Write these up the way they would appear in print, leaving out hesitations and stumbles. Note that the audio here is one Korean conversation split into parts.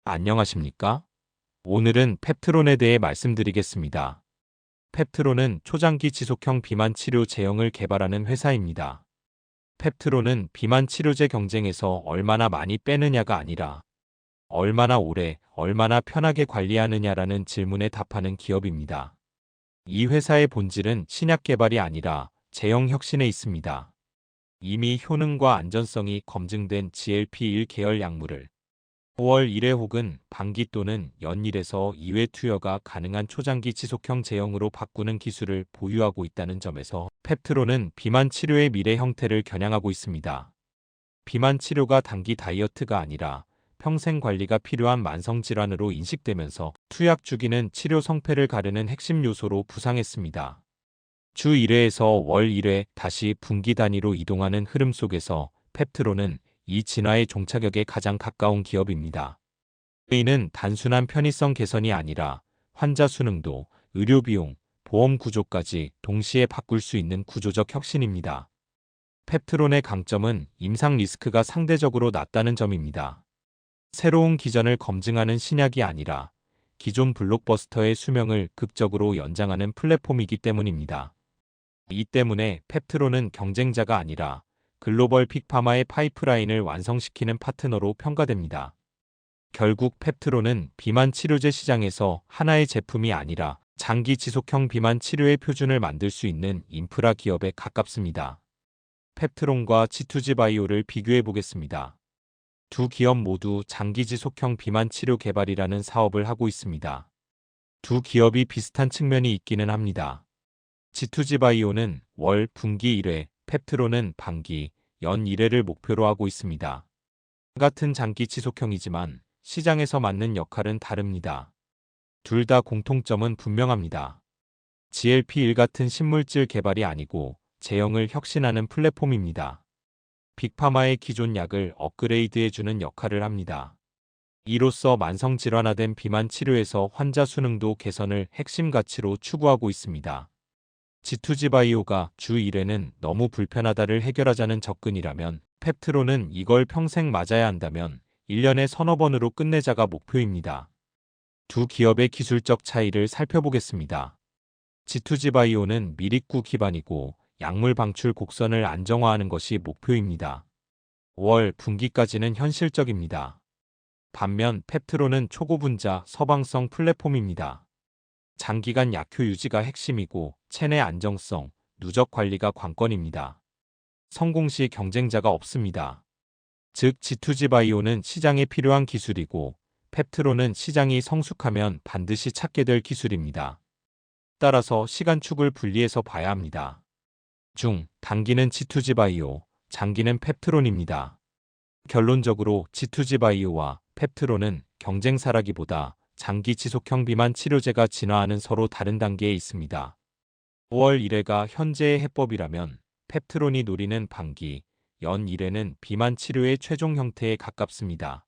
안녕하십니까? 오늘은 펩트론에 대해 말씀드리겠습니다. 펩트론은 초장기 지속형 비만 치료 제형을 개발하는 회사입니다. 펩트론은 비만 치료제 경쟁에서 얼마나 많이 빼느냐가 아니라 얼마나 오래, 얼마나 편하게 관리하느냐라는 질문에 답하는 기업입니다. 이 회사의 본질은 신약 개발이 아니라 제형 혁신에 있습니다. 이미 효능과 안전성이 검증된 GLP-1 계열 약물을 5월 1회 혹은 반기 또는 연 1에서 2회 투여가 가능한 초장기 지속형 제형으로 바꾸는 기술을 보유하고 있다는 점에서 펩트론은 비만 치료의 미래 형태를 겨냥하고 있습니다. 비만 치료가 단기 다이어트가 아니라 평생 관리가 필요한 만성질환으로 인식되면서 투약 주기는 치료 성패를 가르는 핵심 요소로 부상했습니다. 주 1회에서 월 1회 다시 분기 단위로 이동하는 흐름 속에서 펩트론은 이 진화의 종착역에 가장 가까운 기업입니다. 이는 단순한 편의성 개선이 아니라 환자 수능도, 의료 비용, 보험 구조까지 동시에 바꿀 수 있는 구조적 혁신입니다. 펩트론의 강점은 임상 리스크가 상대적으로 낮다는 점입니다. 새로운 기전을 검증하는 신약이 아니라 기존 블록버스터의 수명을 극적으로 연장하는 플랫폼이기 때문입니다. 이 때문에 펩트론은 경쟁자가 아니라 글로벌 빅파마의 파이프라인을 완성시키는 파트너로 평가됩니다. 결국 펩트론은 비만 치료제 시장에서 하나의 제품이 아니라 장기 지속형 비만 치료의 표준을 만들 수 있는 인프라 기업에 가깝습니다. 펩트론과 G2G 바이오를 비교해 보겠습니다. 두 기업 모두 장기 지속형 비만 치료 개발이라는 사업을 하고 있습니다. 두 기업이 비슷한 측면이 있기는 합니다. G2G 바이오는 월, 분기 1회, 펩트론은 반기, 연 1회를 목표로 하고 있습니다. 같은 장기 지속형이지만 시장에서 맡는 역할은 다릅니다. 둘 다 공통점은 분명합니다. GLP-1 같은 신물질 개발이 아니고 제형을 혁신하는 플랫폼입니다. 빅파마의 기존 약을 업그레이드해주는 역할을 합니다. 이로써 만성질환화된 비만 치료에서 환자 수능도 개선을 핵심 가치로 추구하고 있습니다. G2G 바이오가 주 1회는 너무 불편하다를 해결하자는 접근이라면 펩트론은 이걸 평생 맞아야 한다면 1년에 서너 번으로 끝내자가 목표입니다. 두 기업의 기술적 차이를 살펴보겠습니다. G2G 바이오는 미립구 기반이고 약물 방출 곡선을 안정화하는 것이 목표입니다. 5월 분기까지는 현실적입니다. 반면 펩트론은 초고분자 서방성 플랫폼입니다. 장기간 약효 유지가 핵심이고 체내 안정성, 누적 관리가 관건입니다. 성공 시 경쟁자가 없습니다. 즉 G2G 바이오는 시장에 필요한 기술이고 펩트론은 시장이 성숙하면 반드시 찾게 될 기술입니다. 따라서 시간축을 분리해서 봐야 합니다. 단기는 G2G 바이오, 장기는 펩트론입니다. 결론적으로 G2G 바이오와 펩트론은 경쟁사라기보다 장기 지속형 비만 치료제가 진화하는 서로 다른 단계에 있습니다. 5월 1회가 현재의 해법이라면 펩트론이 노리는 반기, 연 1회는 비만 치료의 최종 형태에 가깝습니다.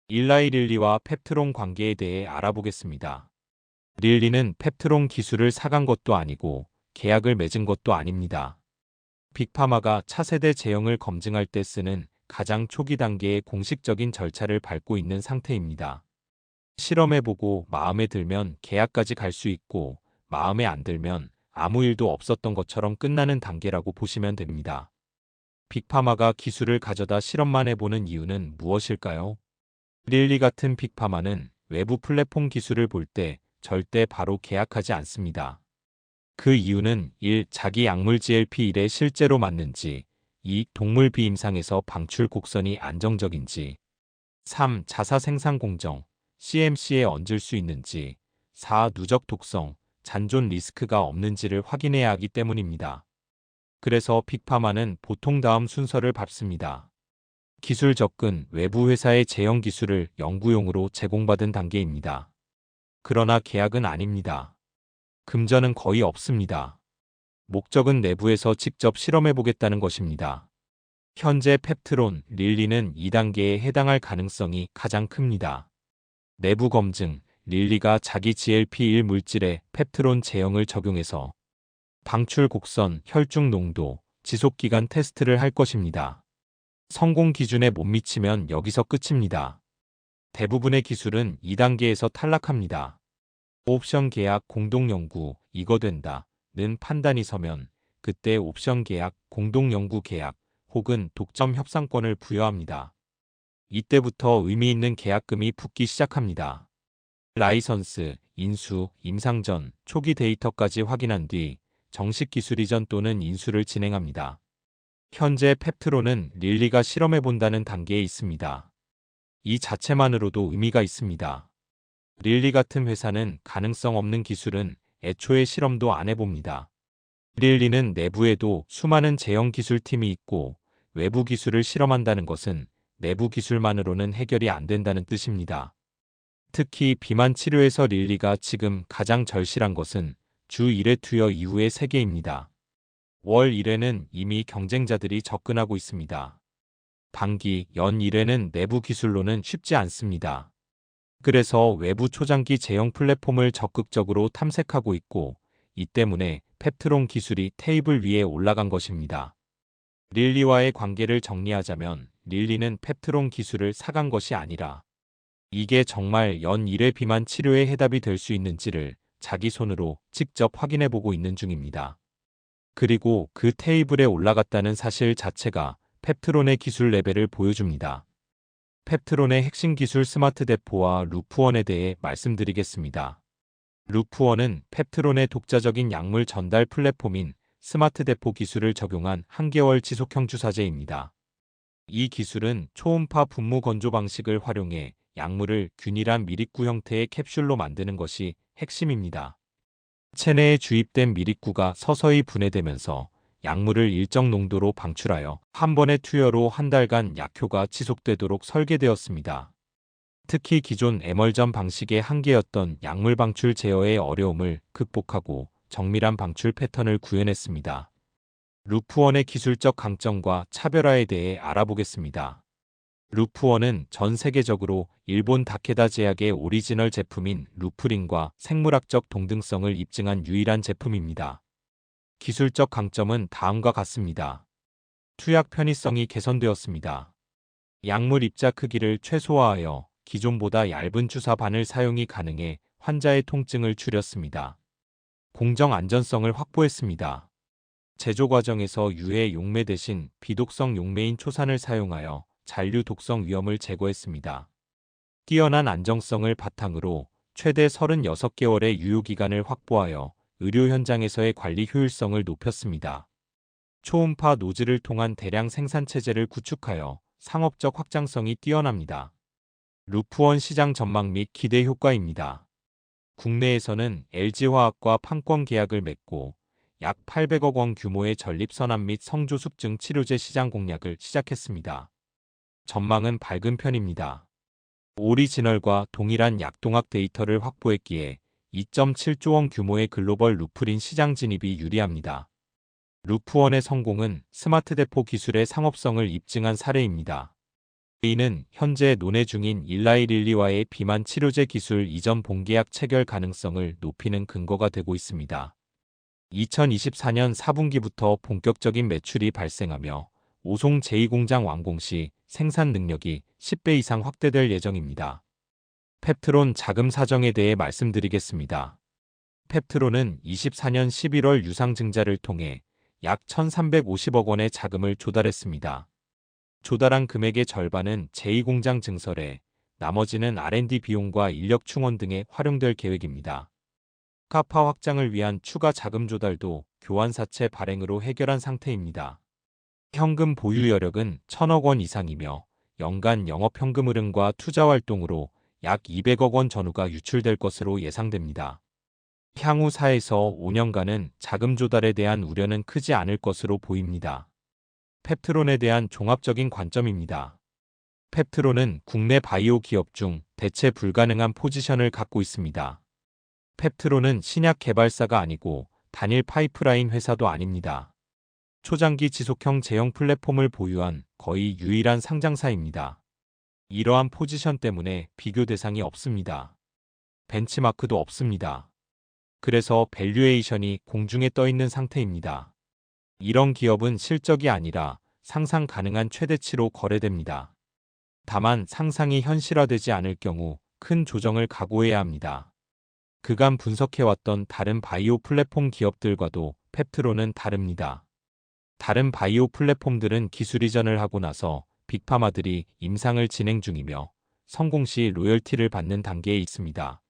일라이 릴리와 펩트론 관계에 대해 알아보겠습니다. 릴리는 펩트론 기술을 사간 것도 아니고 계약을 맺은 것도 아닙니다. 빅파마가 차세대 제형을 검증할 때 쓰는 가장 초기 단계의 공식적인 절차를 밟고 있는 상태입니다. 실험해보고 마음에 들면 계약까지 갈 수 있고 마음에 안 들면 아무 일도 없었던 것처럼 끝나는 단계라고 보시면 됩니다. 빅파마가 기술을 가져다 실험만 해보는 이유는 무엇일까요? 릴리 같은 빅파마는 외부 플랫폼 기술을 볼 때 절대 바로 계약하지 않습니다. 그 이유는 1. 자기 약물 GLP-1에 실제로 맞는지 2. 동물 비임상에서 방출 곡선이 안정적인지 3. 자사 생산 공정 CMC에 얹을 수 있는지 4. 누적 독성, 잔존 리스크가 없는지를 확인해야 하기 때문입니다. 그래서 빅파마는 보통 다음 순서를 밟습니다. 기술 접근, 외부 회사의 제형 기술을 연구용으로 제공받은 단계입니다. 그러나 계약은 아닙니다. 금전은 거의 없습니다. 목적은 내부에서 직접 실험해보겠다는 것입니다. 현재 펩트론, 릴리는 2단계에 해당할 가능성이 가장 큽니다. 내부 검증, 릴리가 자기 GLP-1 물질에 펩트론 제형을 적용해서 방출 곡선, 혈중 농도, 지속기간 테스트를 할 것입니다. 성공 기준에 못 미치면 여기서 끝입니다. 대부분의 기술은 2단계에서 탈락합니다. 옵션 계약 공동연구 이거 된다 는 판단이 서면 그때 옵션 계약 공동연구 계약 혹은 독점 협상권을 부여합니다. 이때부터 의미 있는 계약금이 붙기 시작합니다. 라이선스, 인수, 임상 전, 초기 데이터까지 확인한 뒤 정식 기술 이전 또는 인수를 진행합니다. 현재 펩트론은 릴리가 실험해본다는 단계에 있습니다. 이 자체만으로도 의미가 있습니다. 릴리 같은 회사는 가능성 없는 기술은 애초에 실험도 안 해봅니다. 릴리는 내부에도 수많은 제형 기술팀이 있고 외부 기술을 실험한다는 것은 내부 기술만으로는 해결이 안 된다는 뜻입니다. 특히 비만 치료에서 릴리가 지금 가장 절실한 것은 주 1회 투여 이후의 세계입니다. 월 1회는 이미 경쟁자들이 접근하고 있습니다. 단기, 연 1회는 내부 기술로는 쉽지 않습니다. 그래서 외부 초장기 제형 플랫폼을 적극적으로 탐색하고 있고 이 때문에 펩트론 기술이 테이블 위에 올라간 것입니다. 릴리와의 관계를 정리하자면 릴리는 펩트론 기술을 사간 것이 아니라 이게 정말 연 1회 비만 치료의 해답이 될 수 있는지를 자기 손으로 직접 확인해보고 있는 중입니다. 그리고 그 테이블에 올라갔다는 사실 자체가 펩트론의 기술 레벨을 보여줍니다. 펩트론의 핵심 기술 스마트 대포와 루프원에 대해 말씀드리겠습니다. 루프원은 펩트론의 독자적인 약물 전달 플랫폼인 스마트 대포 기술을 적용한 한개월 지속형 주사제입니다. 이 기술은 초음파 분무 건조 방식을 활용해 약물을 균일한 미립구 형태의 캡슐로 만드는 것이 핵심입니다. 체내에 주입된 미립구가 서서히 분해되면서 약물을 일정 농도로 방출하여 한 번의 투여로 한 달간 약효가 지속되도록 설계되었습니다. 특히 기존 에멀전 방식의 한계였던 약물 방출 제어의 어려움을 극복하고 정밀한 방출 패턴을 구현했습니다. 루프원의 기술적 강점과 차별화에 대해 알아보겠습니다. 루프원은 전 세계적으로 일본 다케다 제약의 오리지널 제품인 루프린과 생물학적 동등성을 입증한 유일한 제품입니다. 기술적 강점은 다음과 같습니다. 투약 편의성이 개선되었습니다. 약물 입자 크기를 최소화하여 기존보다 얇은 주사 바늘 사용이 가능해 환자의 통증을 줄였습니다. 공정 안전성을 확보했습니다. 제조 과정에서 유해 용매 대신 비독성 용매인 초산을 사용하여 잔류 독성 위험을 제거했습니다. 뛰어난 안정성을 바탕으로 최대 36개월의 유효기간을 확보하여 의료 현장에서의 관리 효율성을 높였습니다. 초음파 노즐을 통한 대량 생산 체제를 구축하여 상업적 확장성이 뛰어납니다. 루프원 시장 전망 및 기대 효과입니다. 국내에서는 LG화학과 판권 계약을 맺고 약 800억 원 규모의 전립선암 및 성조숙증 치료제 시장 공략을 시작했습니다. 전망은 밝은 편입니다. 오리지널과 동일한 약동학 데이터를 확보했기에 2.7조 원 규모의 글로벌 루프린 시장 진입이 유리합니다. 루프원의 성공은 스마트 대포 기술의 상업성을 입증한 사례입니다. 이는 현재 논의 중인 일라이 릴리와의 비만 치료제 기술 이전 본계약 체결 가능성을 높이는 근거가 되고 있습니다. 2024년 4분기부터 본격적인 매출이 발생하며 오송 제2공장 완공 시 생산 능력이 10배 이상 확대될 예정입니다. 펩트론 자금 사정에 대해 말씀드리겠습니다. 펩트론은 24년 11월 유상증자를 통해 약 1,350억 원의 자금을 조달했습니다. 조달한 금액의 절반은 제2공장 증설에, 나머지는 R&D 비용과 인력 충원 등에 활용될 계획입니다. 카파 확장을 위한 추가 자금 조달도 교환사채 발행으로 해결한 상태입니다. 현금 보유 여력은 1,000억 원 이상이며 연간 영업현금 흐름과 투자 활동으로 약 200억 원 전후가 유출될 것으로 예상됩니다. 향후 4에서 5년간은 자금 조달에 대한 우려는 크지 않을 것으로 보입니다. 펩트론에 대한 종합적인 관점입니다. 펩트론은 국내 바이오 기업 중 대체 불가능한 포지션을 갖고 있습니다. 펩트론은 신약 개발사가 아니고 단일 파이프라인 회사도 아닙니다. 초장기 지속형 제형 플랫폼을 보유한 거의 유일한 상장사입니다. 이러한 포지션 때문에 비교 대상이 없습니다. 벤치마크도 없습니다. 그래서 밸류에이션이 공중에 떠 있는 상태입니다. 이런 기업은 실적이 아니라 상상 가능한 최대치로 거래됩니다. 다만 상상이 현실화되지 않을 경우 큰 조정을 각오해야 합니다. 그간 분석해왔던 다른 바이오 플랫폼 기업들과도 펩트론은 다릅니다. 다른 바이오 플랫폼들은 기술 이전을 하고 나서 빅파마들이 임상을 진행 중이며 성공 시 로열티를 받는 단계에 있습니다.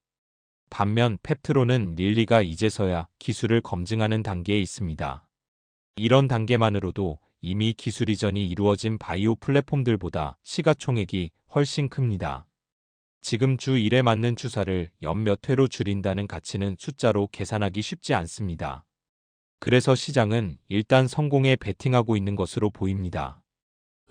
반면 펩트론은 릴리가 이제서야 기술을 검증하는 단계에 있습니다. 이런 단계만으로도 이미 기술 이전이 이루어진 바이오 플랫폼들보다 시가총액이 훨씬 큽니다. 지금 주 1에 맞는 주사를 연 몇 회로 줄인다는 가치는 숫자로 계산하기 쉽지 않습니다. 그래서 시장은 일단 성공에 베팅하고 있는 것으로 보입니다.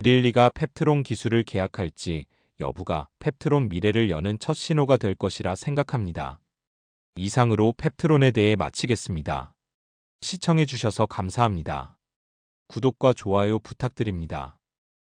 릴리가 펩트론 기술을 계약할지 여부가 펩트론 미래를 여는 첫 신호가 될 것이라 생각합니다. 이상으로 펩트론에 대해 마치겠습니다. 시청해주셔서 감사합니다. 구독과 좋아요 부탁드립니다.